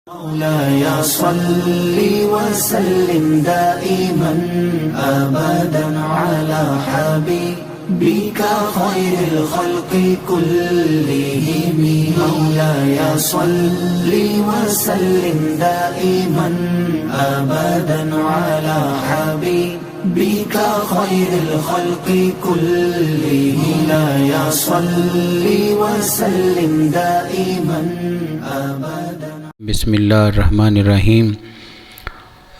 مولاي صل وسلم دائما أبدا على حبيبك خير الخلق كلهم. مولاي صل وسلم دائما أبدا على حبيبك خير الخلق كلهم. مولاي صل وسلم دائما أبدا. بسم اللہ الرحمن الرحیم.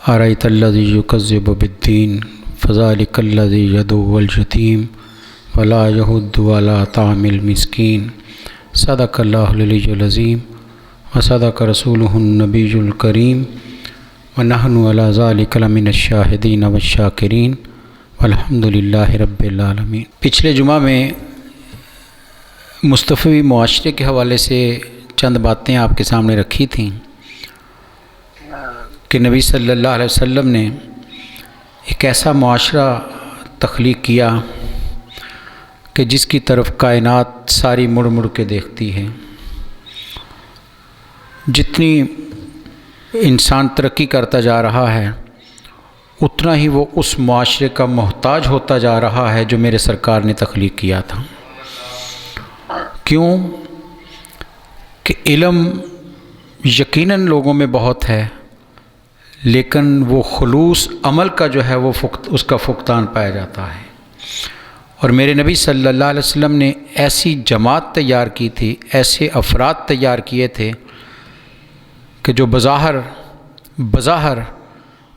ارأیت الذی یکذب بالدین فذلک الذی یدعو الیتیم ولا یحض علی طعام المسکین. صدق اللہ العلی العظیم وصدق رسولہ النبی الکریم ونحن علی ذلک لمن الشاہدین والشاکرین والحمد للہ رب العالمین. پچھلے جمعہ میں مصطفی معاشرے کے حوالے سے چند باتیں آپ کے سامنے رکھی تھیں کہ نبی صلی اللہ علیہ وسلم نے ایک ایسا معاشرہ تخلیق کیا کہ جس کی طرف کائنات ساری مڑ مڑ کے دیکھتی ہے. جتنی انسان ترقی کرتا جا رہا ہے اتنا ہی وہ اس معاشرے کا محتاج ہوتا جا رہا ہے جو میرے سرکار نے تخلیق کیا تھا. کیوں کہ علم یقیناً لوگوں میں بہت ہے لیکن وہ خلوص عمل کا جو ہے وہ اس کا فقدان پایا جاتا ہے. اور میرے نبی صلی اللہ علیہ وسلم نے ایسی جماعت تیار کی تھی، ایسے افراد تیار کیے تھے کہ جو بظاہر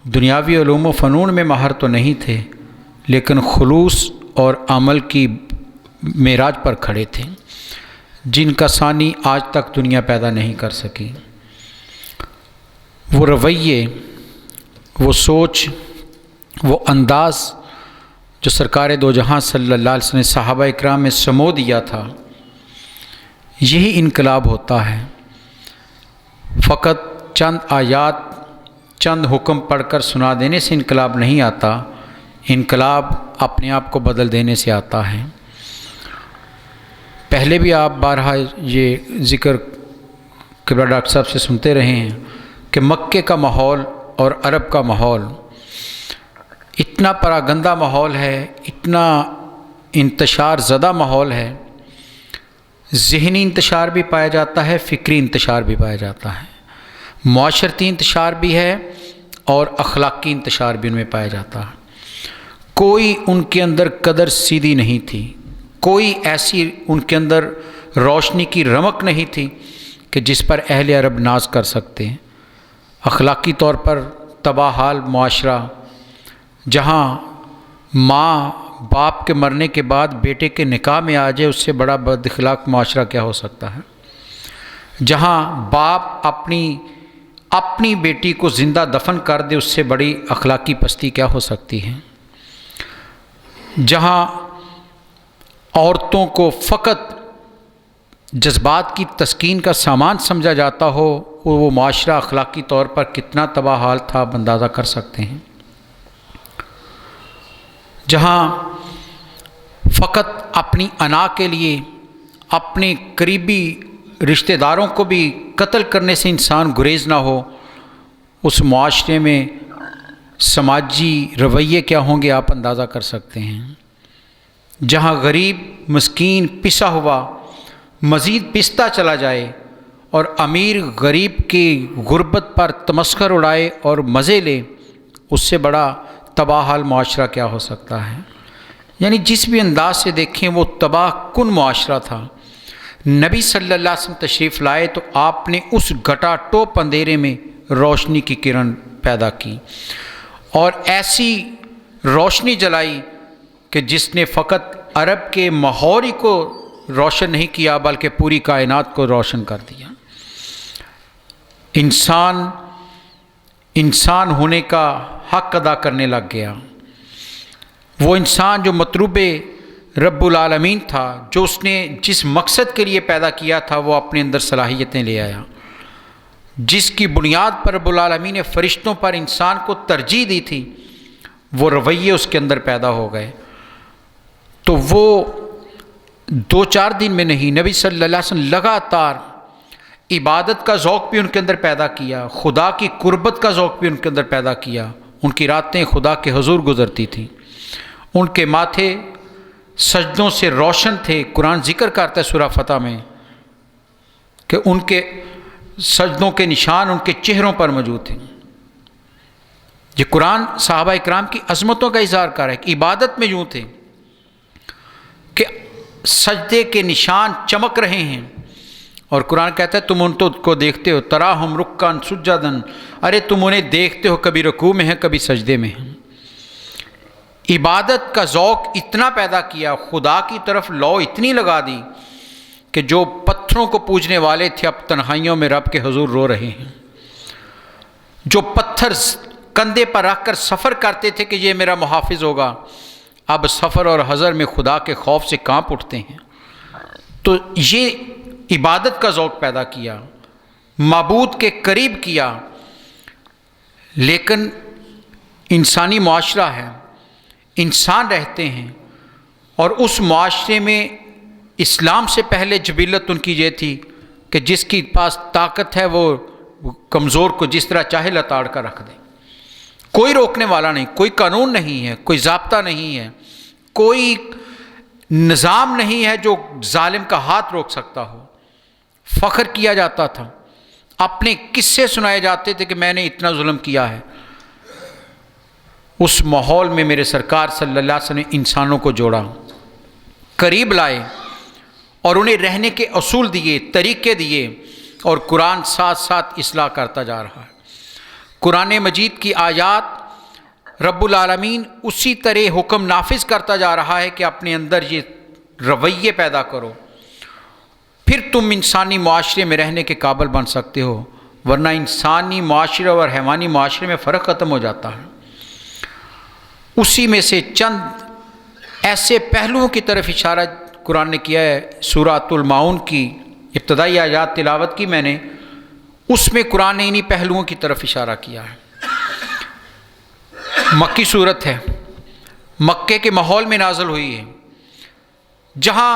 دنیاوی علوم و فنون میں ماہر تو نہیں تھے لیکن خلوص اور عمل کی معراج پر کھڑے تھے، جن کا ثانی آج تک دنیا پیدا نہیں کر سکی. وہ رویے، وہ سوچ، وہ انداز جو سرکار دو جہاں صلی اللہ علیہ وسلم نے صحابہ اکرام میں سمو دیا تھا، یہی انقلاب ہوتا ہے. فقط چند آیات، چند حکم پڑھ کر سنا دینے سے انقلاب نہیں آتا، انقلاب اپنے آپ کو بدل دینے سے آتا ہے. پہلے بھی آپ بارہا یہ ذکر قبلہ ڈاکٹر صاحب سے سنتے رہے ہیں کہ مکے کا ماحول اور عرب کا ماحول اتنا پراگندہ ماحول ہے، اتنا انتشار زدہ ماحول ہے. ذہنی انتشار بھی پایا جاتا ہے، فکری انتشار بھی پایا جاتا ہے، معاشرتی انتشار بھی ہے اور اخلاقی انتشار بھی ان میں پایا جاتا ہے. کوئی ان کے اندر قدر سیدھی نہیں تھی، کوئی ایسی ان کے اندر روشنی کی رمق نہیں تھی کہ جس پر اہل عرب ناز کر سکتے ہیں. اخلاقی طور پر تباہ حال معاشرہ، جہاں ماں باپ کے مرنے کے بعد بیٹے کے نکاح میں آ جائے، اس سے بڑا بد اخلاق معاشرہ کیا ہو سکتا ہے. جہاں باپ اپنی بیٹی کو زندہ دفن کر دے، اس سے بڑی اخلاقی پستی کیا ہو سکتی ہے. جہاں عورتوں کو فقط جذبات کی تسکین کا سامان سمجھا جاتا ہو، وہ معاشرہ اخلاقی طور پر کتنا تباہ حال تھا آپ اندازہ کر سکتے ہیں. جہاں فقط اپنی انا کے لیے اپنے قریبی رشتہ داروں کو بھی قتل کرنے سے انسان گریز نہ ہو، اس معاشرے میں سماجی رویے کیا ہوں گے آپ اندازہ کر سکتے ہیں. جہاں غریب مسکین پسا ہوا مزید پستا چلا جائے اور امیر غریب کی غربت پر تمسخر اڑائے اور مزے لے، اس سے بڑا تباہ حال معاشرہ کیا ہو سکتا ہے. یعنی جس بھی انداز سے دیکھیں وہ تباہ کن معاشرہ تھا. نبی صلی اللہ علیہ وسلم تشریف لائے تو آپ نے اس گھٹا ٹوپ اندھیرے میں روشنی کی کرن پیدا کی اور ایسی روشنی جلائی کہ جس نے فقط عرب کے ماحول ہی کو روشن نہیں کیا بلکہ پوری کائنات کو روشن کر دیا. انسان ہونے کا حق ادا کرنے لگ گیا. وہ انسان جو مطلوب رب العالمین تھا، جو اس نے جس مقصد کے لیے پیدا کیا تھا، وہ اپنے اندر صلاحیتیں لے آیا. جس کی بنیاد پر رب العالمین نے فرشتوں پر انسان کو ترجیح دی تھی، وہ رویے اس کے اندر پیدا ہو گئے. تو وہ 2-4 دن میں نہیں، نبی صلی اللہ علیہ وسلم لگاتار عبادت کا ذوق بھی ان کے اندر پیدا کیا، خدا کی قربت کا ذوق بھی ان کے اندر پیدا کیا۔ ان کی راتیں خدا کے حضور گزرتی تھیں، ان کے ماتھے سجدوں سے روشن تھے۔ قرآن ذکر کرتا ہے سورہ فتح میں کہ ان کے سجدوں کے نشان ان کے چہروں پر موجود تھے۔ یہ قرآن صحابہ اکرام کی عظمتوں کا اظہار کر رہا ہے کہ عبادت میں یوں تھے کہ سجدے کے نشان چمک رہے ہیں، اور قرآن کہتا ہے تم ان کو دیکھتے ہو، تراہم رکعن سجدن، ارے تم انہیں دیکھتے ہو کبھی رکوع میں ہیں کبھی سجدے میں ہیں۔ عبادت کا ذوق اتنا پیدا کیا، خدا کی طرف لو اتنی لگا دی کہ جو پتھروں کو پوجنے والے تھے اب تنہائیوں میں رب کے حضور رو رہے ہیں۔ جو پتھر کندھے پر رکھ کر سفر کرتے تھے کہ یہ میرا محافظ ہوگا، اب سفر اور حضر میں خدا کے خوف سے کانپ اٹھتے ہیں۔ تو یہ عبادت کا ذوق پیدا کیا، معبود کے قریب کیا۔ لیکن انسانی معاشرہ ہے، انسان رہتے ہیں، اور اس معاشرے میں اسلام سے پہلے جبلت ان کی یہ تھی کہ جس کی پاس طاقت ہے وہ کمزور کو جس طرح چاہے لتاڑ کر رکھ دے۔ کوئی روکنے والا نہیں، کوئی قانون نہیں ہے، کوئی ضابطہ نہیں ہے، کوئی نظام نہیں ہے جو ظالم کا ہاتھ روک سکتا ہو۔ فخر کیا جاتا تھا، اپنے قصے سنائے جاتے تھے کہ میں نے اتنا ظلم کیا ہے۔ اس ماحول میں میرے سرکار صلی اللہ علیہ وسلم نے انسانوں کو جوڑا، قریب لائے، اور انہیں رہنے کے اصول دیے، طریقے دیے، اور قرآن ساتھ ساتھ اصلاح کرتا جا رہا ہے۔ قرآن مجید کی آیات رب العالمین اسی طرح حکم نافذ کرتا جا رہا ہے کہ اپنے اندر یہ رویے پیدا کرو، پھر تم انسانی معاشرے میں رہنے کے قابل بن سکتے ہو، ورنہ انسانی معاشرے اور حیوانی معاشرے میں فرق ختم ہو جاتا ہے۔ اسی میں سے چند ایسے پہلوؤں کی طرف اشارہ قرآن نے کیا ہے۔ سورۃ الماؤن کی ابتدائی آیات تلاوت کی میں نے، اس میں قرآن نے انہی پہلوؤں کی طرف اشارہ کیا ہے۔ مکی صورت ہے، مکے کے ماحول میں نازل ہوئی ہے، جہاں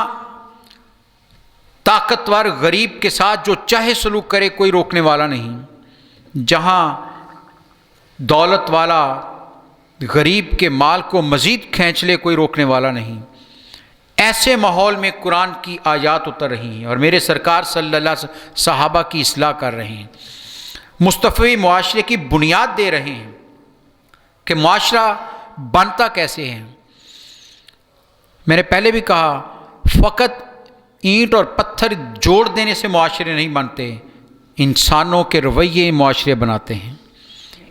طاقتور غریب کے ساتھ جو چاہے سلوک کرے کوئی روکنے والا نہیں، جہاں دولت والا غریب کے مال کو مزید کھینچ لے کوئی روکنے والا نہیں۔ ایسے ماحول میں قرآن کی آیات اتر رہی ہیں، اور میرے سرکار صلی اللہ علیہ وسلم صحابہ کی اصلاح کر رہے ہیں، مصطفی معاشرے کی بنیاد دے رہے ہیں کہ معاشرہ بنتا کیسے ہے۔ میں نے پہلے بھی کہا، فقط اینٹ اور پتھر جوڑ دینے سے معاشرے نہیں بنتے، انسانوں کے رویے معاشرے بناتے ہیں۔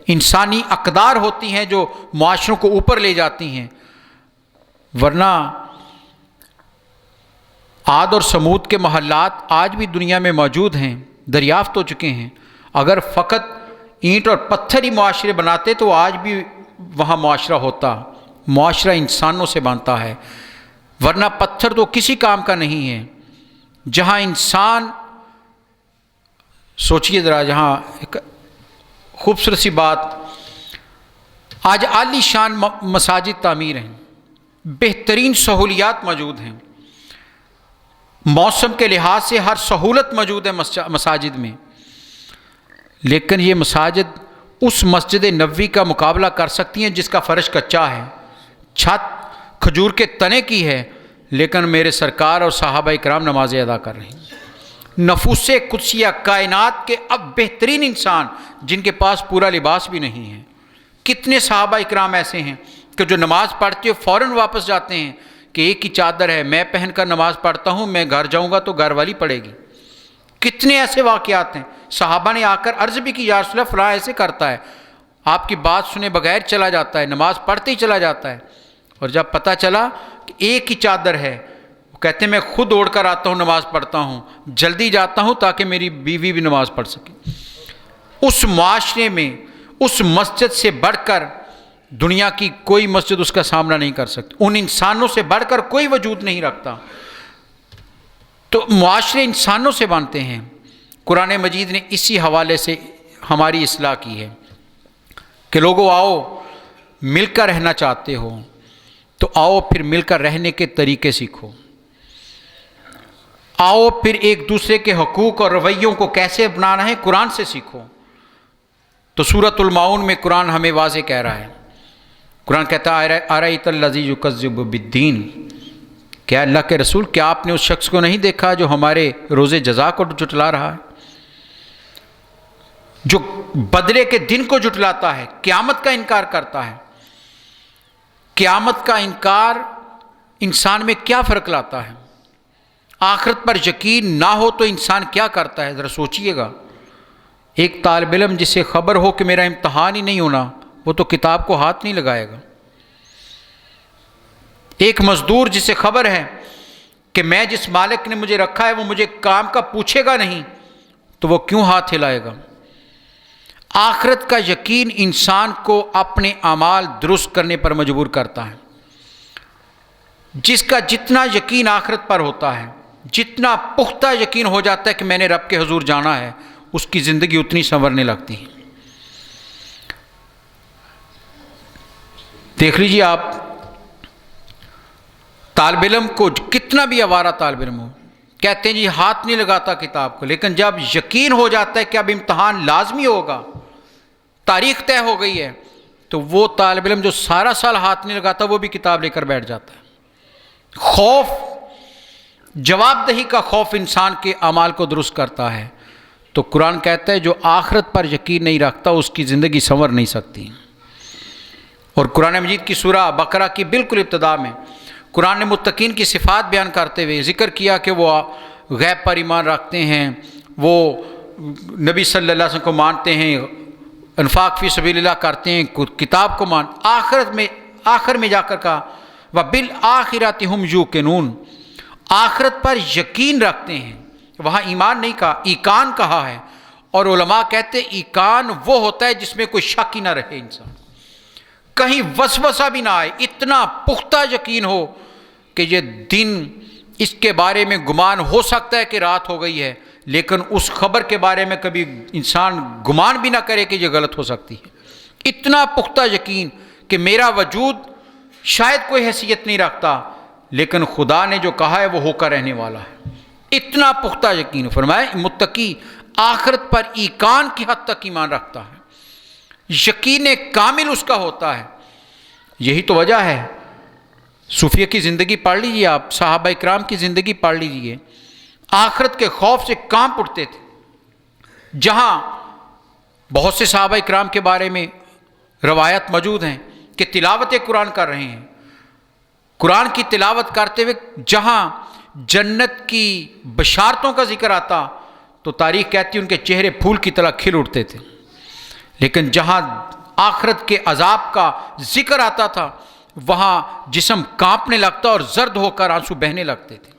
انسانی اقدار ہوتی ہیں جو معاشروں کو اوپر لے جاتی ہیں، ورنہ عاد اور سمود کے محلات آج بھی دنیا میں موجود ہیں، دریافت ہو چکے ہیں۔ اگر فقط اینٹ اور پتھر ہی معاشرے بناتے تو آج بھی وہاں معاشرہ ہوتا۔ معاشرہ انسانوں سے بنتا ہے، ورنہ پتھر تو کسی کام کا نہیں ہے۔ جہاں انسان، سوچئے ذرا، جہاں ایک خوبصورت سی بات، آج عالی شان مساجد تعمیر ہیں، بہترین سہولیات موجود ہیں، موسم کے لحاظ سے ہر سہولت موجود ہے مساجد میں، لیکن یہ مساجد اس مسجد نبوی کا مقابلہ کر سکتی ہیں جس کا فرش کچا ہے، چھت کھجور کے تنے کی ہے، لیکن میرے سرکار اور صحابہ اکرام نمازیں ادا کر رہے ہیں۔ نفوس قدسیہ کائنات کے اب بہترین انسان جن کے پاس پورا لباس بھی نہیں ہے، کتنے صحابہ اکرام ایسے ہیں کہ جو نماز پڑھتے ہو فوراً واپس جاتے ہیں کہ ایک ہی چادر ہے، میں پہن کر نماز پڑھتا ہوں، میں گھر جاؤں گا تو گھر والی پڑھے گی۔ کتنے ایسے واقعات ہیں۔ صحابہ نے آ کر عرض بھی کی، یا رسول اللہ فلاں ایسے کرتا ہے، آپ کی بات سنے بغیر چلا جاتا ہے، نماز پڑھتے ہی چلا جاتا ہے، اور جب پتہ چلا کہ ایک ہی چادر ہے، وہ کہتے ہیں میں خود اوڑھ کر آتا ہوں، نماز پڑھتا ہوں، جلدی جاتا ہوں تاکہ میری بیوی بھی نماز پڑھ سکے۔ اس معاشرے میں اس مسجد سے بڑھ کر دنیا کی کوئی مسجد اس کا سامنا نہیں کر سکتی، ان انسانوں سے بڑھ کر کوئی وجود نہیں رکھتا۔ تو معاشرے انسانوں سے بنتے ہیں۔ قرآن مجید نے اسی حوالے سے ہماری اصلاح کی ہے کہ لوگوں آؤ، مل کر رہنا چاہتے ہو تو آؤ پھر مل کر رہنے کے طریقے سیکھو، آؤ پھر ایک دوسرے کے حقوق اور رویوں کو کیسے اپنانا ہے قرآن سے سیکھو۔ تو سورۃ المعون میں قرآن ہمیں واضح کہہ رہا ہے، قرآن کہتا ہے ارأیت الذی یکذب بالدین، کیا اللہ کے رسول کیا آپ نے اس شخص کو نہیں دیکھا جو ہمارے روز جزا کو جھٹلا رہا ہے، جو بدلے کے دن کو جھٹلاتا ہے، قیامت کا انکار کرتا ہے۔ قیامت کا انکار انسان میں کیا فرق لاتا ہے؟ آخرت پر یقین نہ ہو تو انسان کیا کرتا ہے؟ ذرا سوچئے گا۔ ایک طالب علم جسے خبر ہو کہ میرا امتحان ہی نہیں ہونا، وہ تو کتاب کو ہاتھ نہیں لگائے گا۔ ایک مزدور جسے خبر ہے کہ میں جس مالک نے مجھے رکھا ہے وہ مجھے کام کا پوچھے گا نہیں، تو وہ کیوں ہاتھ ہلائے گا؟ آخرت کا یقین انسان کو اپنے اعمال درست کرنے پر مجبور کرتا ہے۔ جس کا جتنا یقین آخرت پر ہوتا ہے، جتنا پختہ یقین ہو جاتا ہے کہ میں نے رب کے حضور جانا ہے، اس کی زندگی اتنی سنورنے لگتی ہے۔ دیکھ لیجیے آپ، طالب علم کو کتنا بھی آوارہ طالب علم ہو، کہتے ہیں جی ہاتھ نہیں لگاتا کتاب کو، لیکن جب یقین ہو جاتا ہے کہ اب امتحان لازمی ہوگا، تاریخ طے ہو گئی ہے، تو وہ طالب علم جو سارا سال ہاتھ نہیں لگاتا وہ بھی کتاب لے کر بیٹھ جاتا ہے۔ خوف، جواب دہی کا خوف انسان کے اعمال کو درست کرتا ہے۔ تو قرآن کہتا ہے جو آخرت پر یقین نہیں رکھتا اس کی زندگی سنور نہیں سکتی۔ اور قرآن مجید کی سورہ بقرہ کی بالکل ابتدا میں قرآن نے متقین کی صفات بیان کرتے ہوئے ذکر کیا کہ وہ غیب پر ایمان رکھتے ہیں، وہ نبی صلی اللہ علیہ وسلم کو مانتے ہیں، انفاق فی سبیل اللہ کرتے ہیں، کتاب کو آخر میں جا کر کہا وَبِالْآخِرَةِ هُمْ يُوقِنُونَ، آخرت پر یقین رکھتے ہیں، وہاں ایمان نہیں کہا، ایقان کہا ہے۔ اور علماء کہتے ہیں ایقان وہ ہوتا ہے جس میں کوئی شک ہی نہ رہے، انسان کہیں وسوسہ بھی نہ آئے، اتنا پختہ یقین ہو کہ یہ دن، اس کے بارے میں گمان ہو سکتا ہے کہ رات ہو گئی ہے، لیکن اس خبر کے بارے میں کبھی انسان گمان بھی نہ کرے کہ یہ غلط ہو سکتی ہے۔ اتنا پختہ یقین کہ میرا وجود شاید کوئی حیثیت نہیں رکھتا، لیکن خدا نے جو کہا ہے وہ ہو کر رہنے والا ہے۔ اتنا پختہ یقین، فرمایا متقی آخرت پر ایقان کی حد تک ایمان رکھتا ہے، یقین کامل اس کا ہوتا ہے۔ یہی تو وجہ ہے، صوفیہ کی زندگی پڑھ لیجیے آپ، صحابہ اکرام کی زندگی پڑھ لیجیے، آخرت کے خوف سے کانپ اٹھتے تھے۔ جہاں بہت سے صحابہ اکرام کے بارے میں روایت موجود ہیں کہ تلاوت قرآن کر رہے ہیں، قرآن کی تلاوت کرتے ہوئے جہاں جنت کی بشارتوں کا ذکر آتا تو تاریخ کہتی ان کے چہرے پھول کی طرح کھل اٹھتے تھے، لیکن جہاں آخرت کے عذاب کا ذکر آتا تھا وہاں جسم کانپنے لگتا اور زرد ہو کر آنسو بہنے لگتے تھے۔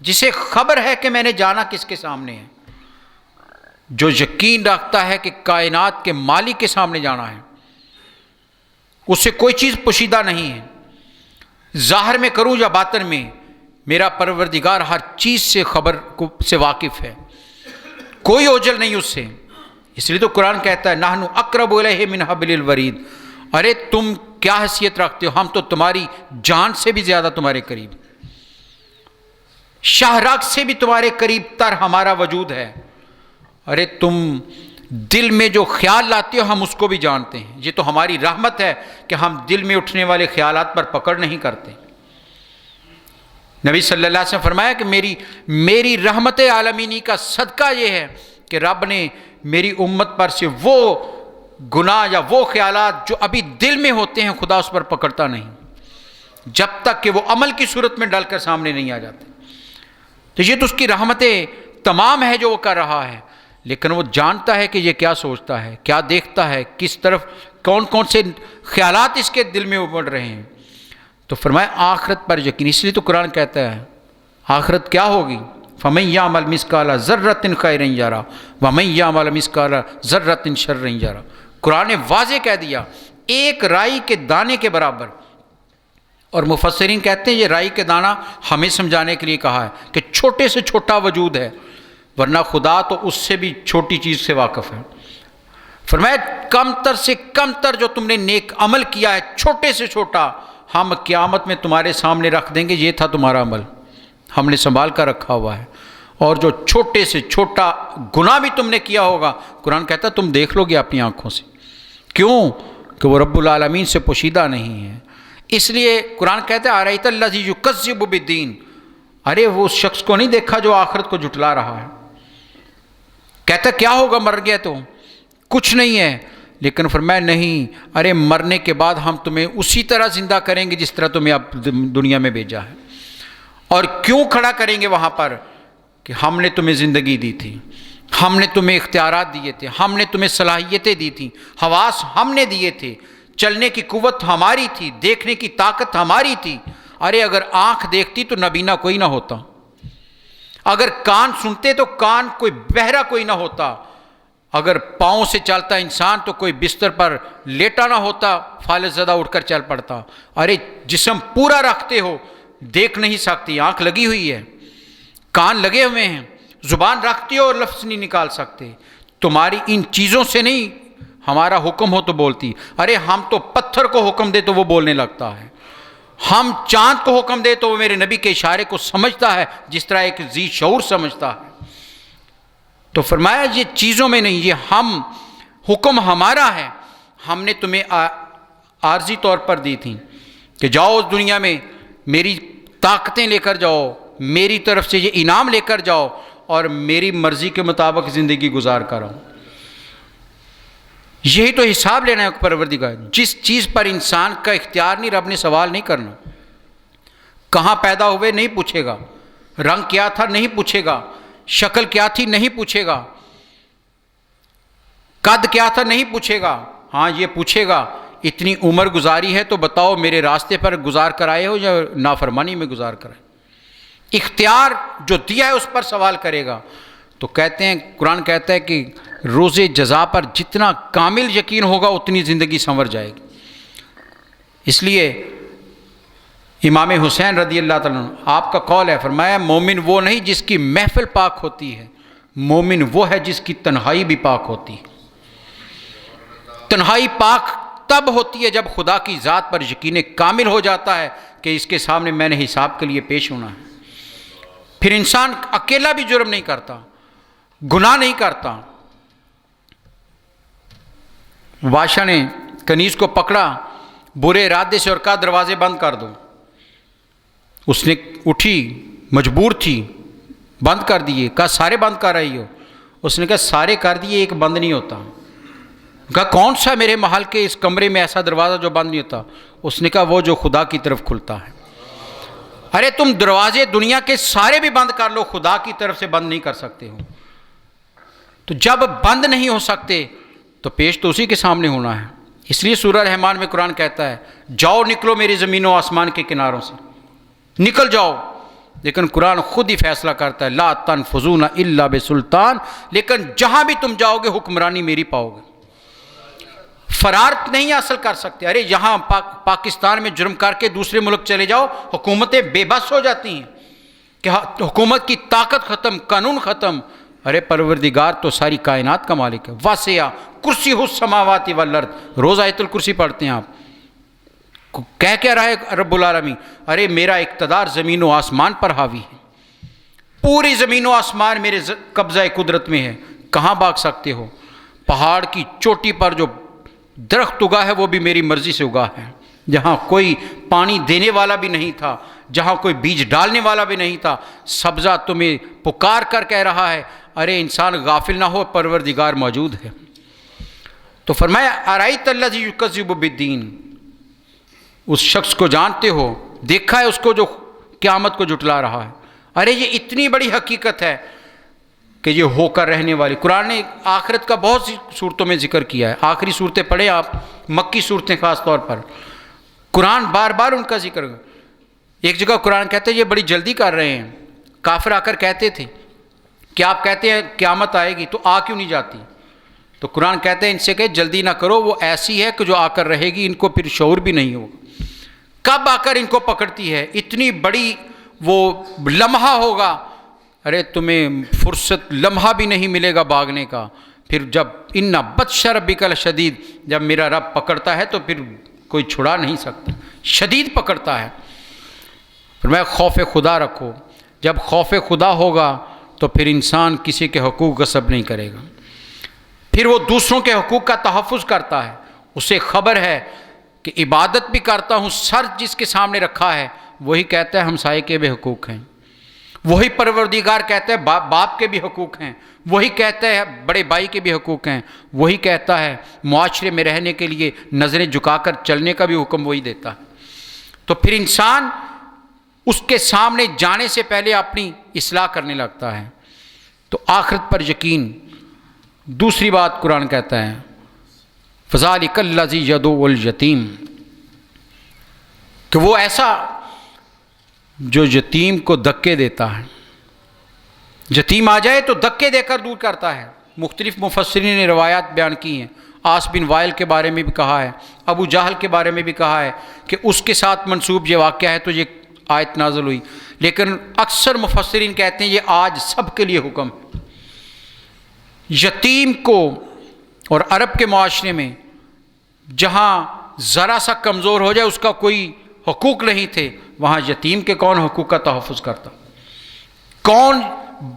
جسے خبر ہے کہ میں نے جانا کس کے سامنے ہے، جو یقین رکھتا ہے کہ کائنات کے مالک کے سامنے جانا ہے، اس سے کوئی چیز پوشیدہ نہیں ہے، ظاہر میں کروں یا باطن میں، میرا پروردگار ہر چیز سے سے واقف ہے، کوئی اوجل نہیں اس سے۔ اس لیے تو قرآن کہتا ہے نحن اقرب الیہ من حبل الورید، ارے تم کیا حیثیت رکھتے ہو، ہم تو تمہاری جان سے بھی زیادہ تمہارے قریب، شاہراگ سے بھی تمہارے قریب تر ہمارا وجود ہے۔ ارے تم دل میں جو خیال لاتے ہو ہم اس کو بھی جانتے ہیں، یہ تو ہماری رحمت ہے کہ ہم دل میں اٹھنے والے خیالات پر پکڑ نہیں کرتے۔ نبی صلی اللہ علیہ وسلم فرمایا کہ میری رحمت عالمینی کا صدقہ یہ ہے کہ رب نے میری امت پر سے وہ گناہ یا وہ خیالات جو ابھی دل میں ہوتے ہیں خدا اس پر پکڑتا نہیں جب تک کہ وہ عمل کی صورت میں ڈل کر سامنے نہیں آ جاتے۔ تو یہ تو اس کی رحمتیں تمام ہے جو وہ کر رہا ہے، لیکن وہ جانتا ہے کہ یہ کیا سوچتا ہے، کیا دیکھتا ہے، کس طرف کون کون سے خیالات اس کے دل میں ابھر رہے ہیں۔ تو فرمایا آخرت پر یقین، اس لیے تو قرآن کہتا ہے آخرت کیا ہوگی، فَمَن يَعْمَلْ مِثْقَالَ ذَرَّةٍ خَيْرًا يَرَهُ وَمَن يَعْمَلْ مِثْقَالَ ذَرَّةٍ شَرًّا يَرَهُ۔ قرآن نے واضح کہہ دیا ایک رائی کے دانے کے برابر، اور مفسرین کہتے ہیں یہ رائی کے دانہ ہمیں سمجھانے کے لیے کہا ہے کہ چھوٹے سے چھوٹا وجود ہے، ورنہ خدا تو اس سے بھی چھوٹی چیز سے واقف ہے۔ فرمایا کم تر سے کم تر جو تم نے نیک عمل کیا ہے، چھوٹے سے چھوٹا، ہم قیامت میں تمہارے سامنے رکھ دیں گے، یہ تھا تمہارا عمل، ہم نے سنبھال کر رکھا ہوا ہے، اور جو چھوٹے سے چھوٹا گناہ بھی تم نے کیا ہوگا قرآن کہتا ہے تم دیکھ لو گے اپنی آنکھوں سے، کیوں کہ وہ رب العالمین سے پوشیدہ نہیں ہے۔ اس لیے قرآن کہتا ہے ارأیت الذی یکذب بالدین، ارے وہ اس شخص کو نہیں دیکھا جو آخرت کو جھٹلا رہا ہے، کہتا کیا ہوگا مر گیا تو کچھ نہیں ہے، لیکن فرمایا نہیں، ارے مرنے کے بعد ہم تمہیں اسی طرح زندہ کریں گے جس طرح تمہیں اب دنیا میں بھیجا ہے۔ اور کیوں کھڑا کریں گے وہاں پر کہ ہم نے تمہیں زندگی دی تھی، ہم نے تمہیں اختیارات دیے تھے، ہم نے تمہیں صلاحیتیں دی تھیں، حواس ہم نے دیے تھے، چلنے کی قوت ہماری تھی، دیکھنے کی طاقت ہماری تھی۔ ارے اگر آنکھ دیکھتی تو نابینا کوئی نہ ہوتا، اگر کان سنتے تو کان کوئی بہرا کوئی نہ ہوتا، اگر پاؤں سے چلتا انسان تو کوئی بستر پر لیٹا نہ ہوتا، فالج زدہ اٹھ کر چل پڑتا۔ ارے جسم پورا رکھتے ہو، دیکھ نہیں سکتی، آنکھ لگی ہوئی ہے، کان لگے ہوئے ہیں، زبان رکھتے ہو اور لفظ نہیں نکال سکتے، تمہاری ان چیزوں سے نہیں، ہمارا حکم ہو تو بولتی۔ ارے ہم تو پتھر کو حکم دے تو وہ بولنے لگتا ہے، ہم چاند کو حکم دے تو وہ میرے نبی کے اشارے کو سمجھتا ہے جس طرح ایک ذی شعور سمجھتا ہے۔ تو فرمایا یہ چیزوں میں نہیں، یہ ہم، حکم ہمارا ہے، ہم نے تمہیں عارضی طور پر دی تھی کہ جاؤ اس دنیا میں میری طاقتیں لے کر جاؤ، میری طرف سے یہ انعام لے کر جاؤ اور میری مرضی کے مطابق زندگی گزار کر آؤ۔ یہی تو حساب لینا ہے پروردگار، جس چیز پر انسان کا اختیار نہیں، رب نے سوال نہیں کرنا، کہاں پیدا ہوئے نہیں پوچھے گا، رنگ کیا تھا نہیں پوچھے گا، شکل کیا تھی نہیں پوچھے گا، قد کیا تھا نہیں پوچھے گا، ہاں یہ پوچھے گا اتنی عمر گزاری ہے تو بتاؤ میرے راستے پر گزار کر آئے ہو یا نافرمانی میں گزار کر آئے، اختیار جو دیا ہے اس پر سوال کرے گا۔ تو کہتے ہیں، قرآن کہتا ہے کہ روز جزا پر جتنا کامل یقین ہوگا اتنی زندگی سنور جائے گی۔ اس لیے امام حسین رضی اللہ تعالیٰ عنہ آپ کا قول ہے، فرمایا مومن وہ نہیں جس کی محفل پاک ہوتی ہے، مومن وہ ہے جس کی تنہائی بھی پاک ہوتی ہے۔ تنہائی پاک تب ہوتی ہے جب خدا کی ذات پر یقین کامل ہو جاتا ہے کہ اس کے سامنے میں نے حساب کے لیے پیش ہونا ہے۔ پھر انسان اکیلا بھی جرم نہیں کرتا، گناہ نہیں کرتا۔ بادشاہ نے کنیز کو پکڑا برے ارادے سے اور کہا دروازے بند کر دو، اس نے اٹھی، مجبور تھی، بند کر دیے، کہا سارے بند کر رہی ہو، اس نے کہا سارے کر دیے ایک بند نہیں ہوتا۔ کہا کون سا میرے محل کے اس کمرے میں ایسا دروازہ جو بند نہیں ہوتا؟ اس نے کہا وہ جو خدا کی طرف کھلتا ہے۔ ارے تم دروازے دنیا کے سارے بھی بند کر لو، خدا کی طرف سے بند نہیں کر سکتے ہو۔ تو جب بند نہیں ہو سکتے تو پیش تو اسی کے سامنے ہونا ہے۔ اس لیے سورہ رحمان میں قرآن کہتا ہے جاؤ نکلو میری زمین و آسمان کے کناروں سے، نکل جاؤ۔ لیکن قرآن خود ہی فیصلہ کرتا ہے لا تنفذون الا بسلطان، لیکن جہاں بھی تم جاؤ گے حکمرانی میری پاؤ گے، فرار نہیں حاصل کر سکتے۔ ارے یہاں پاکستان میں جرم کر کے دوسرے ملک چلے جاؤ، حکومتیں بے بس ہو جاتی ہیں کہ حکومت کی طاقت ختم، قانون ختم۔ ارے پروردگار تو ساری کائنات کا مالک ہے، واسع کرسی السماوات والارض، روز آیت الکرسی پڑھتے ہیں آپ، کہہ کیا رہا ہے رب العالمین؟ ارے میرا اقتدار زمین و آسمان پر حاوی ہے، پوری زمین و آسمان میرے قبضہ قدرت میں ہے، کہاں بھاگ سکتے ہو؟ پہاڑ کی چوٹی پر جو درخت اگا ہے وہ بھی میری مرضی سے اگا ہے، جہاں کوئی پانی دینے والا بھی نہیں تھا، جہاں کوئی بیج ڈالنے والا بھی نہیں تھا، سبزہ تمہیں پکار کر کہہ رہا ہے۔ ارے انسان غافل نہ ہو، پروردگار موجود ہے۔ تو فرمایا ارأیت الذی یکذب بالدین، اس شخص کو جانتے ہو، دیکھا ہے اس کو جو قیامت کو جھٹلا رہا ہے۔ ارے یہ اتنی بڑی حقیقت ہے کہ یہ ہو کر رہنے والی، قرآن نے آخرت کا بہت سی صورتوں میں ذکر کیا ہے، آخری صورتیں پڑھیں آپ، مکی صورتیں خاص طور پر، قرآن بار بار ان کا ذکر۔ ایک جگہ قرآن کہتے ہیں یہ بڑی جلدی کر رہے ہیں، کافر آ کر کہتے تھے کہ آپ کہتے ہیں قیامت آئے گی تو آ کیوں نہیں جاتی؟ تو قرآن کہتے ہیں ان سے کہ جلدی نہ کرو، وہ ایسی ہے کہ جو آ کر رہے گی، ان کو پھر شعور بھی نہیں ہوگا، کب آ کر ان کو پکڑتی ہے، اتنی بڑی وہ لمحہ ہوگا، ارے تمہیں فرصت لمحہ بھی نہیں ملے گا بھاگنے کا۔ پھر جب ان بطش ربک لشدید، جب میرا رب پکڑتا ہے تو پھر کوئی چھڑا نہیں سکتا، شدید پکڑتا ہے۔ پھر میں خوف خدا رکھو، جب خوف خدا ہوگا تو پھر انسان کسی کے حقوق غصب نہیں کرے گا، پھر وہ دوسروں کے حقوق کا تحفظ کرتا ہے۔ اسے خبر ہے کہ عبادت بھی کرتا ہوں، سر جس کے سامنے رکھا ہے وہی کہتا ہے ہمسائے کے بھی حقوق ہیں، وہی پروردگار کہتا ہے باپ کے بھی حقوق ہیں، وہی کہتا ہے بڑے بھائی کے بھی حقوق ہیں، وہی کہتا ہے معاشرے میں رہنے کے لیے نظریں جھکا کر چلنے کا بھی حکم وہی دیتا ہے۔ تو پھر انسان اس کے سامنے جانے سے پہلے اپنی اصلاح کرنے لگتا ہے۔ تو آخرت پر یقین۔ دوسری بات قرآن کہتا ہے فَذَلِكَ الَّذِي يَدُعُّ الْيَتِيمَ، کہ وہ ایسا جو یتیم کو دھکے دیتا ہے، یتیم آ جائے تو دھکے دے کر دور کرتا ہے۔ مختلف مفسرین نے روایات بیان کی ہیں، عاص بن وائل کے بارے میں بھی کہا ہے، ابو جہل کے بارے میں بھی کہا ہے کہ اس کے ساتھ منسوب یہ واقعہ ہے تو یہ آیت نازل ہوئی، لیکن اکثر مفسرین کہتے ہیں یہ آج سب کے لیے حکم ہے۔ یتیم کو، اور عرب کے معاشرے میں جہاں ذرا سا کمزور ہو جائے اس کا کوئی حقوق نہیں تھے، وہاں یتیم کے کون حقوق کا تحفظ کرتا؟ کون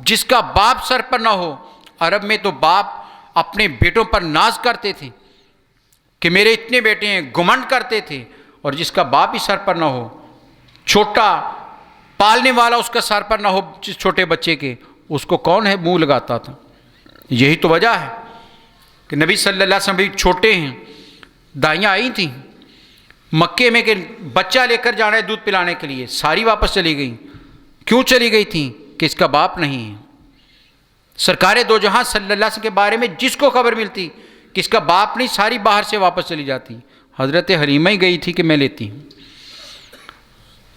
جس کا باپ سر پر نہ ہو؟ عرب میں تو باپ اپنے بیٹوں پر ناز کرتے تھے کہ میرے اتنے بیٹے ہیں، گھمنڈ کرتے تھے، اور جس کا باپ ہی سر پر نہ ہو، چھوٹا پالنے والا اس کا سر پر نہ ہو جس چھوٹے بچے کے، اس کو کون ہے منہ لگاتا تھا؟ یہی تو وجہ ہے کہ نبی صلی اللہ علیہ وسلم بھی چھوٹے ہیں، دائیاں آئی تھیں مکے میں کہ بچہ لے کر جانا ہے دودھ پلانے کے لیے، ساری واپس چلی گئیں۔ کیوں چلی گئی تھیں؟ کہ اس کا باپ نہیں ہے۔ سرکار دو جہاں صلی اللہ علیہ وسلم کے بارے میں جس کو خبر ملتی کہ اس کا باپ نہیں، ساری باہر سے واپس چلی جاتی۔ حضرت حلیمہ ہی گئی تھی کہ میں لیتی ہوں۔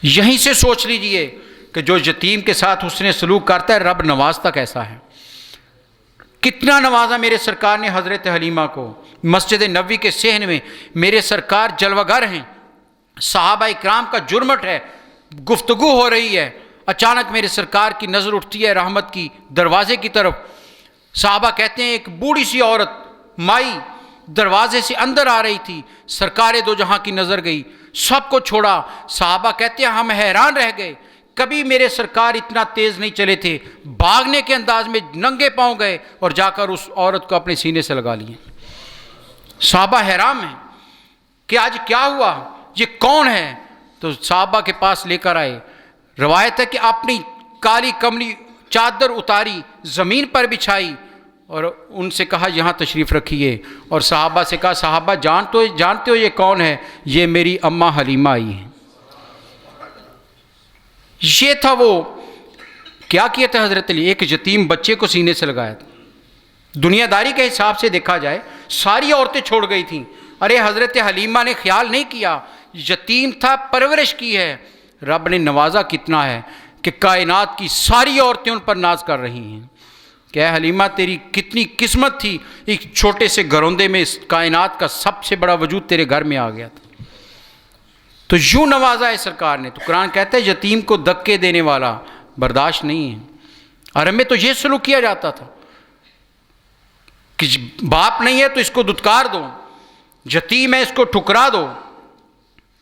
یہیں سے سوچ لیجئے کہ جو یتیم کے ساتھ حسن سلوک کرتا ہے رب نوازتا کیسا ہے۔ کتنا نوازا میرے سرکار نے حضرت حلیمہ کو۔ مسجد نبوی کے صحن میں میرے سرکار جلوہ گر ہیں، صحابہ اکرام کا جرمٹ ہے، گفتگو ہو رہی ہے، اچانک میرے سرکار کی نظر اٹھتی ہے رحمت کی دروازے کی طرف۔ صحابہ کہتے ہیں ایک بوڑھی سی عورت مائی دروازے سے اندر آ رہی تھی، سرکار دو جہاں کی نظر گئی، سب کو چھوڑا۔ صحابہ کہتے ہیں ہم حیران رہ گئے، کبھی میرے سرکار اتنا تیز نہیں چلے تھے، بھاگنے کے انداز میں ننگے پاؤں گئے اور جا کر اس عورت کو اپنے سینے سے لگا لیے۔ صحابہ حیران ہیں کہ آج کیا ہوا، یہ کون ہے؟ تو صحابہ کے پاس لے کر آئے۔ روایت ہے کہ اپنی کالی کملی چادر اتاری، زمین پر بچھائی اور ان سے کہا یہاں تشریف رکھیے، اور صحابہ سے کہا صحابہ جانتے ہو یہ کون ہے؟ یہ میری اماں حلیمہ آئی ہیں۔ یہ تھا وہ کیا کیا تھا حضرت علی، ایک یتیم بچے کو سینے سے لگایا تھا۔ دنیا داری کے حساب سے دیکھا جائے ساری عورتیں چھوڑ گئی تھیں، ارے حضرت حلیمہ نے خیال نہیں کیا، یتیم تھا، پرورش کی ہے، رب نے نوازا کتنا ہے کہ کائنات کی ساری عورتیں ان پر ناز کر رہی ہیں کہ اے حلیمہ تیری کتنی قسمت تھی، ایک چھوٹے سے گروندے میں اس کائنات کا سب سے بڑا وجود تیرے گھر میں آ گیا تھا۔ تو یوں نوازا ہے سرکار نے۔ تو قرآن کہتا ہے یتیم کو دھکے دینے والا برداشت نہیں ہے۔ عرب میں تو یہ سلوک کیا جاتا تھا کہ باپ نہیں ہے تو اس کو دھتکار دو، یتیم ہے اس کو ٹھکرا دو،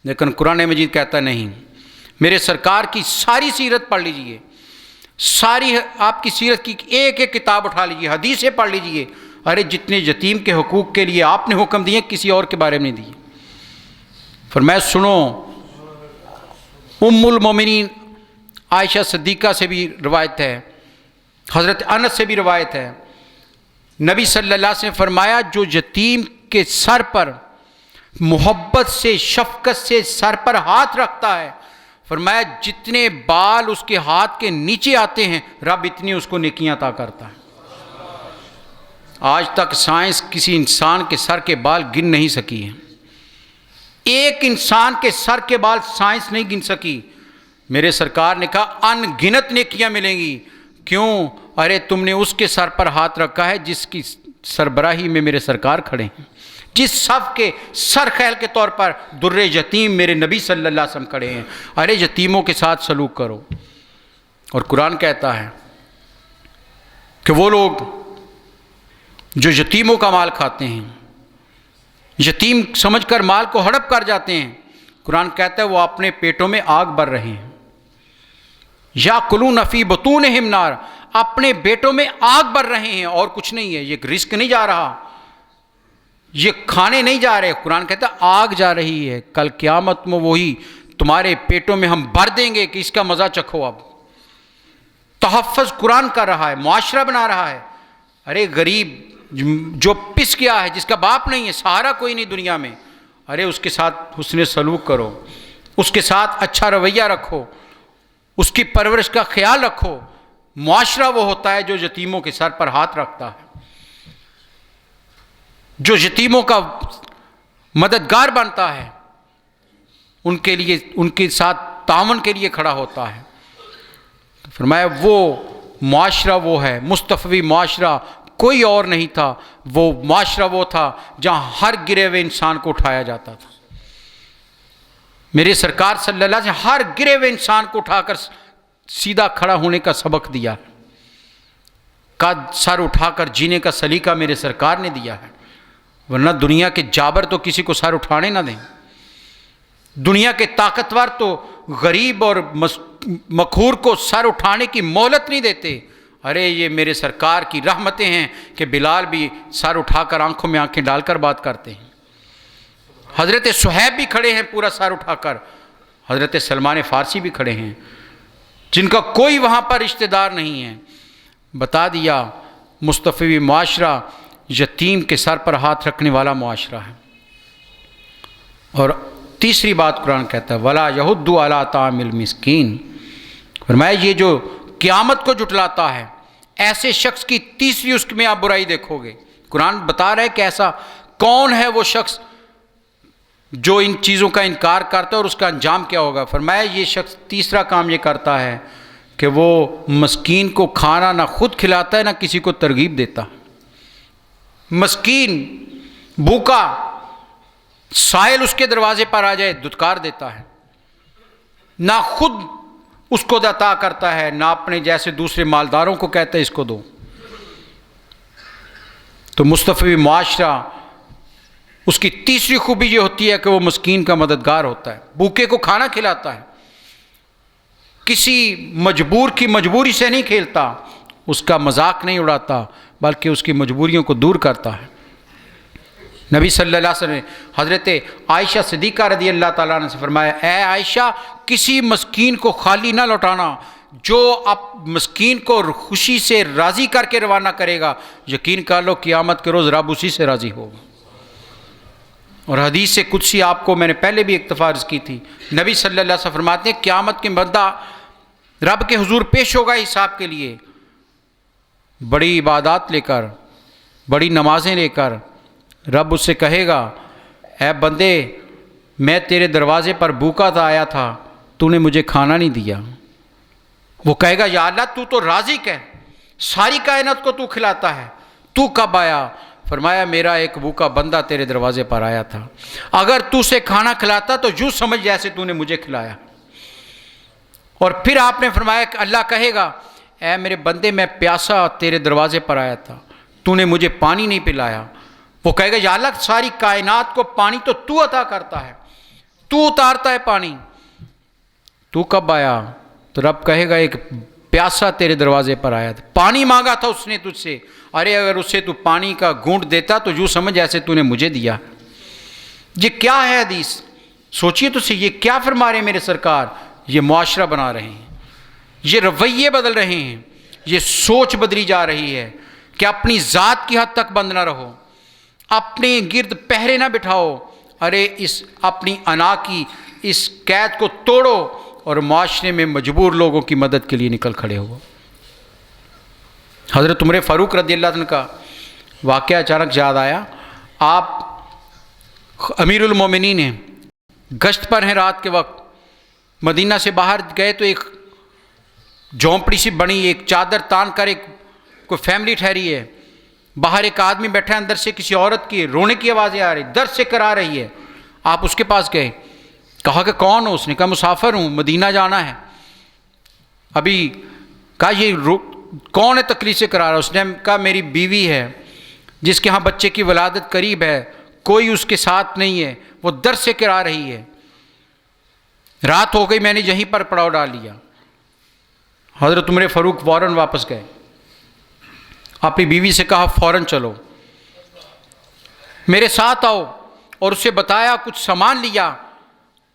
لیکن قرآن مجید کہتا نہیں۔ میرے سرکار کی ساری سیرت پڑھ لیجئے، ساری آپ کی سیرت کی ایک ایک کتاب اٹھا لیجئے، حدیثیں پڑھ لیجئے، ارے جتنے یتیم کے حقوق کے لیے آپ نے حکم دیے کسی اور کے بارے میں نہیں دیے۔ فرمایا سنو، ام المومنین عائشہ صدیقہ سے بھی روایت ہے، حضرت انس سے بھی روایت ہے، نبی صلی اللہ علیہ وسلم نے فرمایا جو یتیم کے سر پر محبت سے شفقت سے سر پر ہاتھ رکھتا ہے، فرمایا جتنے بال اس کے ہاتھ کے نیچے آتے ہیں رب اتنی اس کو نیکیاں عطا کرتا ہے۔ آج تک سائنس کسی انسان کے سر کے بال گن نہیں سکی ہے، ایک انسان کے سر کے بال سائنس نہیں گن سکی۔ میرے سرکار نے کہا ان گنت نیکیاں ملیں گی۔ کیوں؟ ارے تم نے اس کے سر پر ہاتھ رکھا ہے جس کی سربراہی میں میرے سرکار کھڑے ہیں، جس صف کے سر خیل کے طور پر در یتیم میرے نبی صلی اللہ علیہ وسلم کھڑے ہیں۔ ارے یتیموں کے ساتھ سلوک کرو۔ اور قرآن کہتا ہے کہ وہ لوگ جو یتیموں کا مال کھاتے ہیں، یتیم سمجھ کر مال کو ہڑپ کر جاتے ہیں، قرآن کہتا ہے وہ اپنے پیٹوں میں آگ بر رہے ہیں۔ یاکلون فی بطونہم نار، اپنے پیٹوں میں آگ بھر رہے ہیں اور کچھ نہیں ہے. یہ رزق نہیں جا رہا، یہ کھانے نہیں جا رہے. قرآن کہتا ہے آگ جا رہی ہے. کل قیامت میں وہی تمہارے پیٹوں میں ہم بھر دیں گے کہ اس کا مزہ چکھو. اب تحفظ قرآن کر رہا ہے، معاشرہ بنا رہا ہے. ارے غریب جو پس گیا ہے، جس کا باپ نہیں ہے، سہارا کوئی نہیں دنیا میں، ارے اس کے ساتھ حسن سلوک کرو، اس کے ساتھ اچھا رویہ رکھو، اس کی پرورش کا خیال رکھو. معاشرہ وہ ہوتا ہے جو یتیموں کے سر پر ہاتھ رکھتا ہے، جو یتیموں کا مددگار بنتا ہے، ان کے لیے، ان کے ساتھ تعاون کے لیے کھڑا ہوتا ہے. فرمایا وہ معاشرہ وہ ہے، مصطفی معاشرہ کوئی اور نہیں تھا. وہ معاشرہ وہ تھا جہاں ہر گرے ہوئے انسان کو اٹھایا جاتا تھا. میرے سرکار صلی اللہ علیہ وسلم ہر گرے ہوئے انسان کو اٹھا کر سیدھا کھڑا ہونے کا سبق دیا. قد سر اٹھا کر جینے کا سلیقہ میرے سرکار نے دیا ہے. ورنہ دنیا کے جابر تو کسی کو سر اٹھانے نہ دیں. دنیا کے طاقتور تو غریب اور مقہور کو سر اٹھانے کی مہلت نہیں دیتے. ارے یہ میرے سرکار کی رحمتیں ہیں کہ بلال بھی سر اٹھا کر آنکھوں میں آنکھیں ڈال کر بات کرتے ہیں. حضرت صہیب بھی کھڑے ہیں پورا سر اٹھا کر. حضرت سلمان فارسی بھی کھڑے ہیں جن کا کوئی وہاں پر رشتہ دار نہیں ہے. بتا دیا مصطفی معاشرہ یتیم کے سر پر ہاتھ رکھنے والا معاشرہ ہے. اور تیسری بات قرآن کہتا ہے وَلَا يَحُضُّ عَلَىٰ طَعَامِ الْمِسْكِينِ. فرمایا یہ جو قیامت کو جھٹلاتا ہے، ایسے شخص کی تیسری اس میں آپ برائی دیکھو گے. قرآن بتا رہا ہے کہ ایسا کون ہے وہ شخص جو ان چیزوں کا انکار کرتا ہے اور اس کا انجام کیا ہوگا. فرمایا یہ شخص تیسرا کام یہ کرتا ہے کہ وہ مسکین کو کھانا نہ خود کھلاتا ہے نہ کسی کو ترغیب دیتا. مسکین بھوکا سائل اس کے دروازے پر آ جائے دھتکار دیتا ہے، نہ خود اس کو عطا کرتا ہے، نہ اپنے جیسے دوسرے مالداروں کو کہتا ہے اس کو دو. تو مصطفی معاشرہ اس کی تیسری خوبی یہ ہوتی ہے کہ وہ مسکین کا مددگار ہوتا ہے، بھوکے کو کھانا کھلاتا ہے، کسی مجبور کی مجبوری سے نہیں کھیلتا، اس کا مذاق نہیں اڑاتا بلکہ اس کی مجبوریوں کو دور کرتا ہے. نبی صلی اللہ علیہ وسلم نے حضرت عائشہ صدیقہ رضی اللہ تعالیٰ عنہ سے فرمایا اے عائشہ کسی مسکین کو خالی نہ لوٹانا. جو آپ مسکین کو خوشی سے راضی کر کے روانہ کرے گا یقین کر لو قیامت کے روز رب اسی سے راضی ہوگا. اور حدیث سے قدسی آپ کو میں نے پہلے بھی ایک دفعہ عرض کی تھی. نبی صلی اللہ علیہ وسلم فرماتے ہیں قیامت کے بندہ رب کے حضور پیش ہوگا حساب کے لیے، بڑی عبادات لے کر، بڑی نمازیں لے کر. رب اس سے کہے گا اے بندے میں تیرے دروازے پر بھوکا تھا آیا تھا، تو نے مجھے کھانا نہیں دیا. وہ کہے گا یا اللہ تو رازق ہے، ساری کائنات کو تو کھلاتا ہے، تو کب آیا؟ فرمایا میرا ایک بھوکا بندہ تیرے دروازے پر آیا تھا، اگر تو اسے کھانا کھلاتا تو یوں سمجھ جیسے تو نے مجھے کھلایا. اور پھر آپ نے فرمایا کہ اللہ کہے گا اے میرے بندے میں پیاسا تیرے دروازے پر آیا تھا، تو نے مجھے پانی نہیں پلایا. وہ کہے گا یا اللہ ساری کائنات کو پانی تو عطا کرتا ہے، تو اتارتا ہے پانی، تو کب آیا؟ تو رب کہے گا ایک پیاسا تیرے دروازے پر آیا تھا، پانی مانگا تھا اس نے تجھ سے، ارے اگر اسے تو پانی کا گھونٹ دیتا تو یوں سمجھ جیسے تو نے مجھے دیا. یہ کیا ہے حدیث؟ سوچئے تو صحیح، یہ کیا فرما رہے ہیں میرے سرکار؟ یہ معاشرہ بنا رہے ہیں، یہ رویے بدل رہے ہیں، یہ سوچ بدلی جا رہی ہے کہ اپنی ذات کی حد تک بند نہ رہو، اپنے گرد پہرے نہ بٹھاؤ. ارے اس اپنی انا کی اس قید کو توڑو اور معاشرے میں مجبور لوگوں کی مدد کے لیے نکل کھڑے ہو. حضرت عمر فاروق رضی اللہ عنہ کا واقعہ اچانک یاد آیا. آپ امیر المومنین ہیں، گشت پر ہیں، رات کے وقت مدینہ سے باہر گئے تو ایک جھونپڑی سی بنی، ایک چادر تان کر ایک کوئی فیملی ٹھہری ہے، باہر ایک آدمی بیٹھا ہے، اندر سے کسی عورت کی رونے کی آوازیں آ رہی، درد سے کرا رہی ہے. آپ اس کے پاس گئے، کہا کہ کون ہو؟ اس نے کہا مسافر ہوں، مدینہ جانا ہے. ابھی کہا یہ کون ہے تکلیف سے کرا رہا؟ اس نے کہا میری بیوی ہے جس کے ہاں بچے کی ولادت قریب ہے، کوئی اس کے ساتھ نہیں ہے، وہ درد سے کرا رہی ہے، رات ہو گئی میں نے یہیں پر پڑاؤ ڈال لیا. حضرت عمر فاروق فوراً واپس گئے، اپنی بیوی سے کہا فوراً چلو میرے ساتھ آؤ، اور اسے بتایا، کچھ سامان لیا،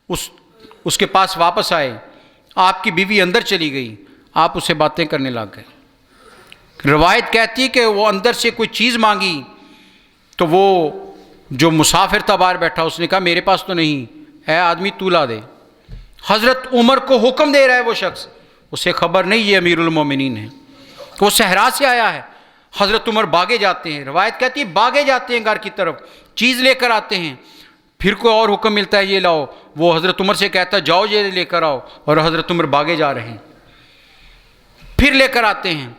اس کے پاس واپس آئے، آپ کی بیوی اندر چلی گئی، آپ اسے باتیں کرنے لگ گئے۔ روایت کہتی ہے کہ وہ اندر سے کوئی چیز مانگی تو وہ جو مسافر تھا باہر بیٹھا، اس نے کہا میرے پاس تو نہیں، اے آدمی تو لا دے۔ حضرت عمر کو حکم دے رہا ہے وہ شخص، اسے خبر نہیں یہ امیر المومنین ہے، وہ صحرا سے آیا ہے۔ حضرت عمر بھاگے جاتے ہیں، روایت کہتی ہے بھاگے جاتے ہیں گھر کی طرف، چیز لے کر آتے ہیں، پھر کوئی اور حکم ملتا ہے یہ لاؤ، وہ حضرت عمر سے کہتا ہے جاؤ یہ لے کر آؤ، اور حضرت عمر بھاگے جا رہے ہیں، پھر لے کر آتے ہیں۔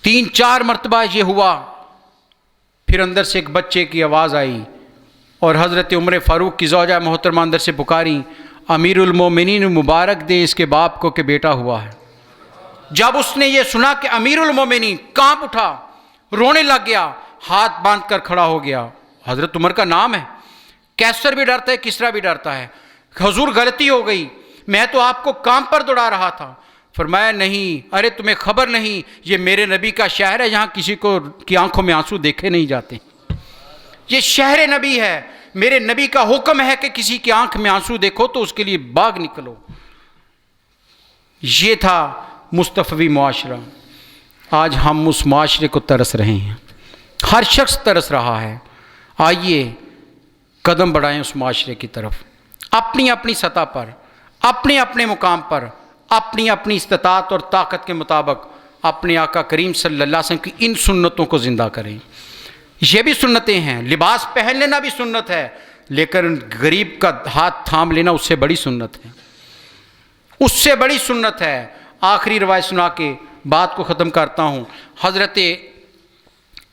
3-4 مرتبہ یہ ہوا، پھر اندر سے ایک بچے کی آواز آئی، اور حضرت عمر فاروق کی زوجہ محترمہ اندر سے پکاری، امیر المومنین مبارک دے اس کے باپ کو کہ بیٹا ہوا ہے۔ جب اس نے یہ سنا کہ امیر المومنین، کانپ اٹھا، رونے لگ گیا، ہاتھ باندھ کر کھڑا ہو گیا۔ حضرت عمر کا نام ہے، کیسر بھی ڈرتا ہے، کسرا بھی ڈرتا ہے۔ حضور غلطی ہو گئی، میں تو آپ کو کام پر دوڑا رہا تھا۔ فرمایا نہیں، ارے تمہیں خبر نہیں، یہ میرے نبی کا شہر ہے، یہاں کسی کو کی آنکھوں میں آنسو دیکھے نہیں جاتے، یہ شہر نبی ہے، میرے نبی کا حکم ہے کہ کسی کی آنکھ میں آنسو دیکھو تو اس کے لیے باغ نکلو۔ یہ تھا مصطفی معاشرہ۔ آج ہم اس معاشرے کو ترس رہے ہیں، ہر شخص ترس رہا ہے۔ آئیے قدم بڑھائیں اس معاشرے کی طرف، اپنی اپنی سطح پر، اپنے اپنے مقام پر، اپنی اپنی استطاعت اور طاقت کے مطابق اپنے آقا کریم صلی اللہ علیہ وسلم کی ان سنتوں کو زندہ کریں۔ یہ بھی سنتیں ہیں، لباس پہن لینا بھی سنت ہے، لیکن غریب کا ہاتھ تھام لینا اس سے بڑی سنت ہے، اس سے بڑی سنت ہے۔ آخری روایت سنا کے بات کو ختم کرتا ہوں۔ حضرت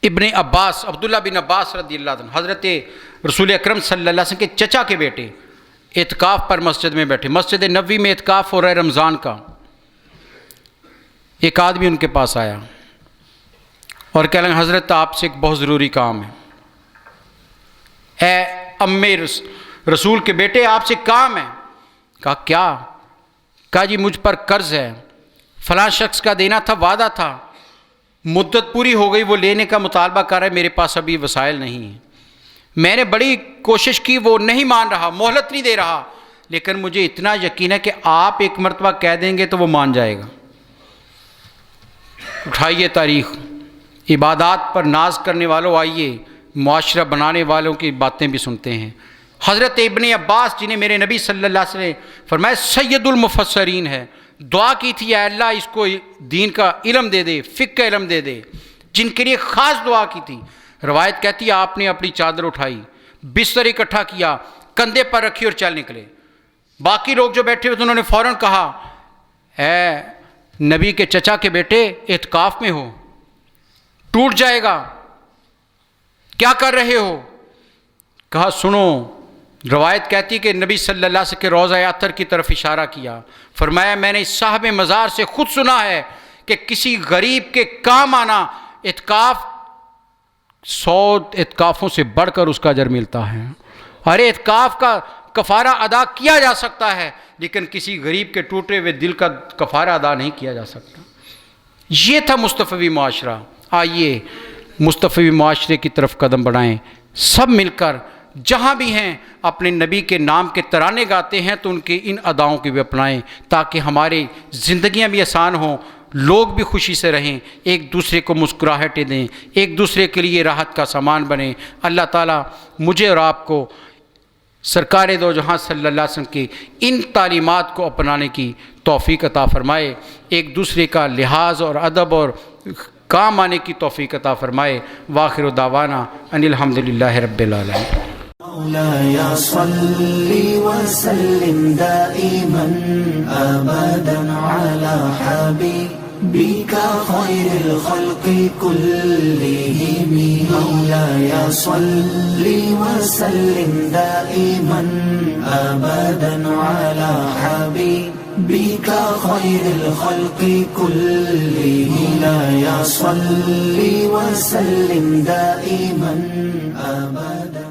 ابن عباس، عبداللہ بن عباس رضی اللہ عنہ، حضرت رسول اکرم صلی اللہ علیہ وسلم کے چچا کے بیٹے، اعتکاف پر مسجد میں بیٹھے، مسجد نبوی میں اعتکاف ہو رہا ہے رمضان کا۔ ایک آدمی ان کے پاس آیا اور کہہ لگا حضرت آپ سے ایک بہت ضروری کام ہے، اے امّ رسول کے بیٹے آپ سے کام ہے۔ کہا کیا؟ کہا جی مجھ پر قرض ہے، فلاں شخص کا دینا تھا، وعدہ تھا، مدت پوری ہو گئی، وہ لینے کا مطالبہ کر رہا ہے، میرے پاس ابھی وسائل نہیں ہیں، میں نے بڑی کوشش کی، وہ نہیں مان رہا، مہلت نہیں دے رہا، لیکن مجھے اتنا یقین ہے کہ آپ ایک مرتبہ کہہ دیں گے تو وہ مان جائے گا۔ اٹھائیے تاریخ، عبادات پر ناز کرنے والوں آئیے معاشرہ بنانے والوں کی باتیں بھی سنتے ہیں۔ حضرت ابن عباس جنہیں میرے نبی صلی اللہ علیہ وسلم فرمایا سید المفسرین ہے، دعا کی تھی اے اللہ اس کو دین کا علم دے دے، فقہ کا علم دے دے، جن کے لیے خاص دعا کی تھی۔ روایت کہتی ہے آپ نے اپنی چادر اٹھائی، بستر اکٹھا کیا، کندھے پر رکھی اور چل نکلے۔ باقی لوگ جو بیٹھے ہوئے تھے انہوں نے فوراً کہا اے نبی کے چچا کے بیٹے اعتکاف میں ہو، ٹوٹ جائے گا، کیا کر رہے ہو؟ کہا سنو، روایت کہتی ہے کہ نبی صلی اللہ علیہ وسلم کے روضہ اطہر کی طرف اشارہ کیا، فرمایا میں نے صاحب مزار سے خود سنا ہے کہ کسی غریب کے کام آنا اعتکاف 100 اعتکافوں سے بڑھ کر اس کا اجر ملتا ہے۔ ارے اعتکاف کا کفارہ ادا کیا جا سکتا ہے، لیکن کسی غریب کے ٹوٹے ہوئے دل کا کفارہ ادا نہیں کیا جا سکتا۔ یہ تھا مصطفی معاشرہ۔ آئیے مصطفی معاشرے کی طرف قدم بڑھائیں، سب مل کر، جہاں بھی ہیں اپنے نبی کے نام کے ترانے گاتے ہیں تو ان کے ان اداؤں کی بھی اپنائیں، تاکہ ہماری زندگیاں بھی آسان ہوں، لوگ بھی خوشی سے رہیں، ایک دوسرے کو مسکراہٹیں دیں، ایک دوسرے کے لیے راحت کا سامان بنیں۔ اللہ تعالیٰ مجھے اور آپ کو سرکار دو جہاں صلی اللہ علیہ وسلم کی ان تعلیمات کو اپنانے کی توفیق عطا فرمائے، ایک دوسرے کا لحاظ اور ادب اور کام آنے کی توفیق عطا فرمائے۔ وآخر دعوانا ان الحمدللہ رب العالمین۔ مولاي صل وسلم دائما أبدا على حبيبك خير الخلق كلهم مولاي صل وسلم دائما أبدا على حبيبك خير الخلق كلهم مولاي صل وسلم دائما أبدا